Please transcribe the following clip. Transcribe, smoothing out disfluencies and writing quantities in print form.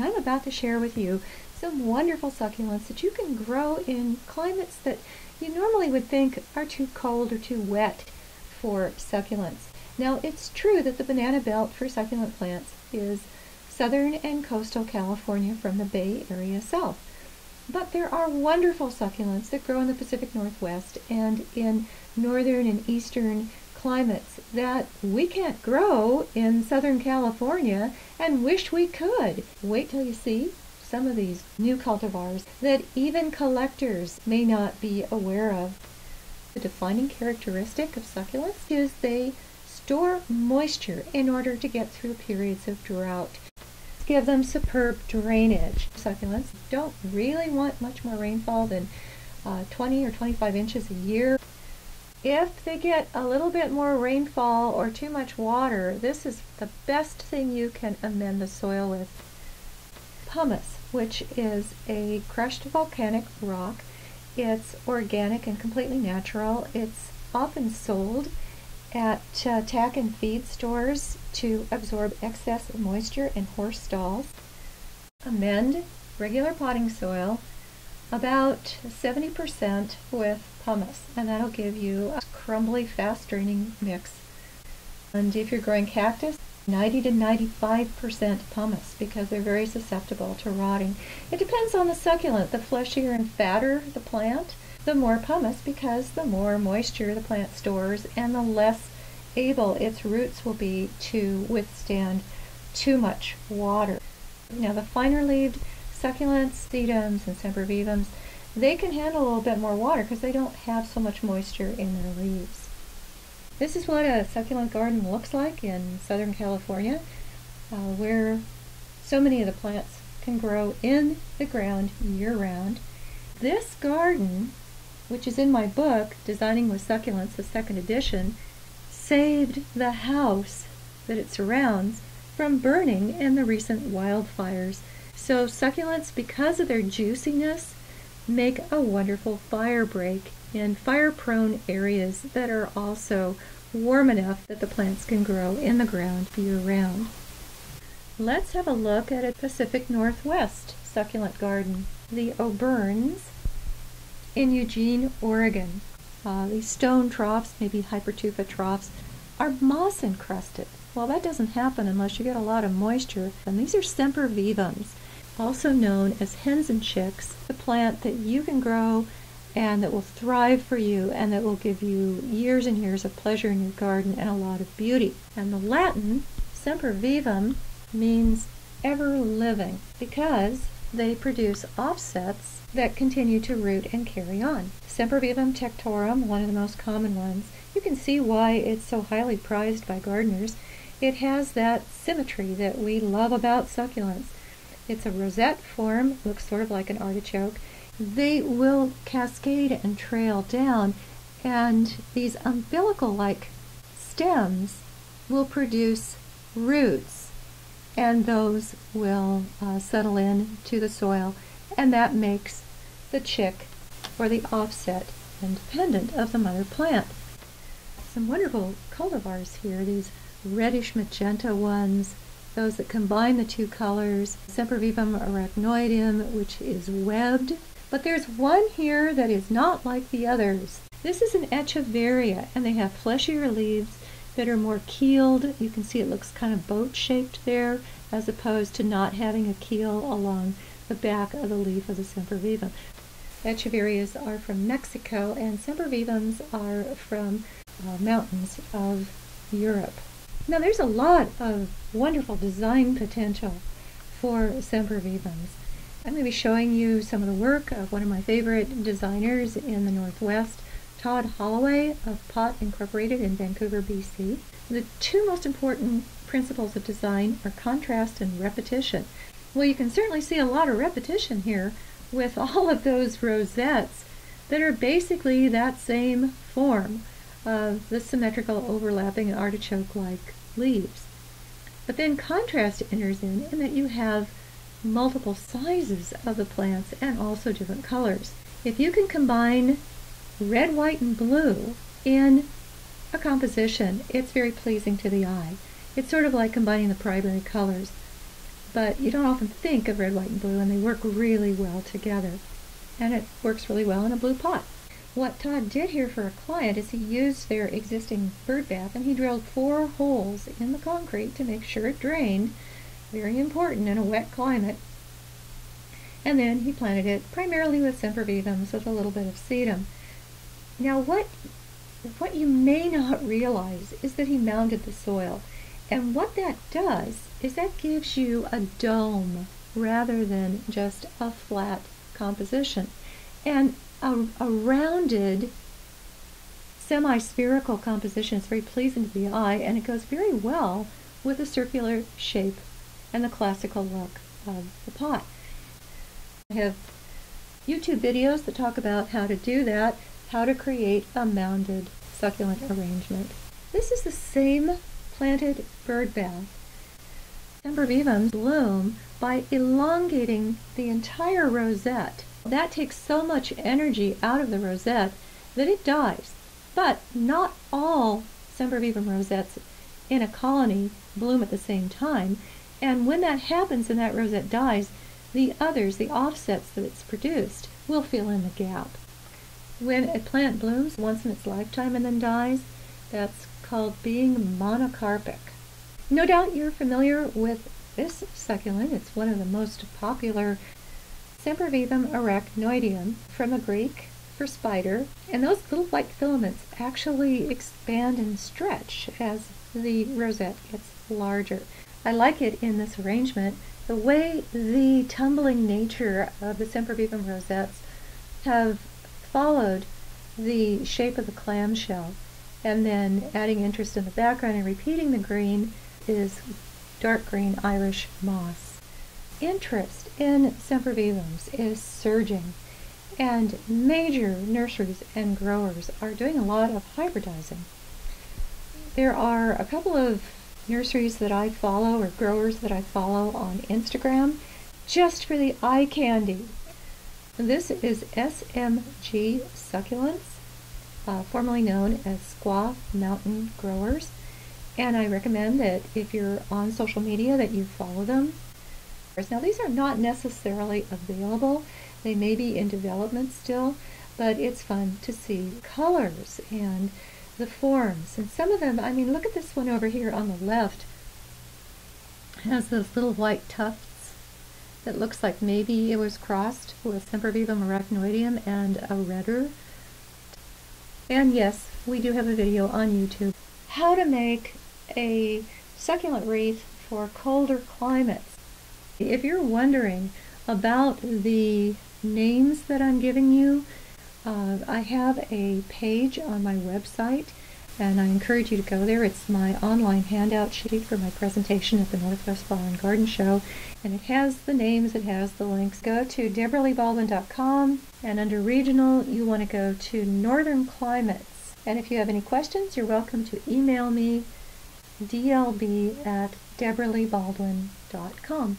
I'm about to share with you some wonderful succulents that you can grow in climates that you normally would think are too cold or too wet for succulents. Now, it's true that the banana belt for succulent plants is southern and coastal California from the Bay Area south. But there are wonderful succulents that grow in the Pacific Northwest and in northern and eastern climates that we can't grow in Southern California and wish we could. Wait till you see some of these new cultivars that even collectors may not be aware of. The defining characteristic of succulents is they store moisture in order to get through periods of drought. Give them superb drainage. Succulents don't really want much more rainfall than 20 or 25 inches a year. If they get a little bit more rainfall or too much water, this is the best thing you can amend the soil with. Pumice, which is a crushed volcanic rock. It's organic and completely natural. It's often sold at tack and feed stores to absorb excess moisture in horse stalls. Amend regular potting soil about 70% with pumice, and that'll give you a crumbly, fast-draining mix. And if you're growing cactus, 90 to 95% pumice, because they're very susceptible to rotting. It depends on the succulent. The fleshier and fatter the plant, the more pumice, because the more moisture the plant stores and the less able its roots will be to withstand too much water. Now, the finer-leaved succulents, sedums and sempervivums, they can handle a little bit more water because they don't have so much moisture in their leaves. This is what a succulent garden looks like in Southern California, where so many of the plants can grow in the ground year-round. This garden, which is in my book, Designing with Succulents, the second edition, saved the house that it surrounds from burning in the recent wildfires. So succulents, because of their juiciness, make a wonderful fire break in fire-prone areas that are also warm enough that the plants can grow in the ground year-round. Let's have a look at a Pacific Northwest succulent garden, the Auburns in Eugene, Oregon. These stone troughs, maybe hypertufa troughs, are moss encrusted. Well, that doesn't happen unless you get a lot of moisture. And these are sempervivums, also known as hens and chicks, the plant that you can grow and that will thrive for you and that will give you years and years of pleasure in your garden and a lot of beauty. And the Latin, sempervivum, means ever living because they produce offsets that continue to root and carry on. Sempervivum tectorum, one of the most common ones. You can see why it's so highly prized by gardeners. It has that symmetry that we love about succulents. It's a rosette form, looks sort of like an artichoke. They will cascade and trail down, and these umbilical-like stems will produce roots, and those will settle in to the soil, and that makes the chick or the offset independent of the mother plant. Some wonderful cultivars here, these reddish magenta ones, those that combine the two colors, Sempervivum arachnoideum, which is webbed. But there's one here that is not like the others. This is an Echeveria, and they have fleshier leaves that are more keeled. You can see it looks kind of boat-shaped there, as opposed to not having a keel along the back of the leaf of the Sempervivum. Echeverias are from Mexico, and Sempervivums are from mountains of Europe. Now, there's a lot of wonderful design potential for sempervivums. I'm going to be showing you some of the work of one of my favorite designers in the Northwest, Todd Holloway of Pot Incorporated in Vancouver, BC. The two most important principles of design are contrast and repetition. Well, you can certainly see a lot of repetition here with all of those rosettes that are basically that same form of the symmetrical overlapping artichoke-like leaves. But then contrast enters in that you have multiple sizes of the plants and also different colors. If you can combine red, white, and blue in a composition, it's very pleasing to the eye. It's sort of like combining the primary colors. but you don't often think of red, white, and blue, and they work really well together. And it works really well in a blue pot. What Todd did here for a client is he used their existing bird bath, and he drilled 4 holes in the concrete to make sure it drained, very important in a wet climate. And then he planted it primarily with sempervivums with a little bit of sedum. Now what you may not realize is that he mounded the soil. And what that does is that gives you a dome rather than just a flat composition. And a rounded semi-spherical composition is very pleasing to the eye, and it goes very well with the circular shape and the classical look of the pot. I have YouTube videos that talk about how to do that, how to create a mounded succulent arrangement. This is the same planted bird bath. Sempervivums bloom by elongating the entire rosette. That takes so much energy out of the rosette that it dies. But not all sempervivum rosettes in a colony bloom at the same time, and when that happens and that rosette dies, the others, the offsets that it's produced, will fill in the gap. When a plant blooms once in its lifetime and then dies, that's called being monocarpic. No doubt you're familiar with this succulent. It's one of the most popular, Sempervivum arachnoideum, from the Greek for spider, and those little white filaments actually expand and stretch as the rosette gets larger. I like it in this arrangement. The way the tumbling nature of the Sempervivum rosettes have followed the shape of the clamshell, and then adding interest in the background and repeating the green is dark green Irish moss. Interest in sempervivums is surging, and major nurseries and growers are doing a lot of hybridizing. There are a couple of nurseries that I follow, or growers that I follow on Instagram, just for the eye candy. This is SMG Succulents, formerly known as Squaw Mountain Growers, and I recommend that if you're on social media that you follow them. Now these are not necessarily available. They may be in development still, but it's fun to see colors and the forms. And some of them, I mean, look at this one over here on the left. It has those little white tufts that looks like maybe it was crossed with Sempervivum arachnoideum and a redder. And yes, we do have a video on YouTube. How to make a succulent wreath for colder climates. If you're wondering about the names that I'm giving you, I have a page on my website, and I encourage you to go there. It's my online handout sheet for my presentation at the Northwest Flower and Garden Show, and it has the names, it has the links. Go to DeborahLeeBaldwin.com, and under regional you want to go to Northern Climates. And if you have any questions, you're welcome to email me, dlb@DeborahLeeBaldwin.com.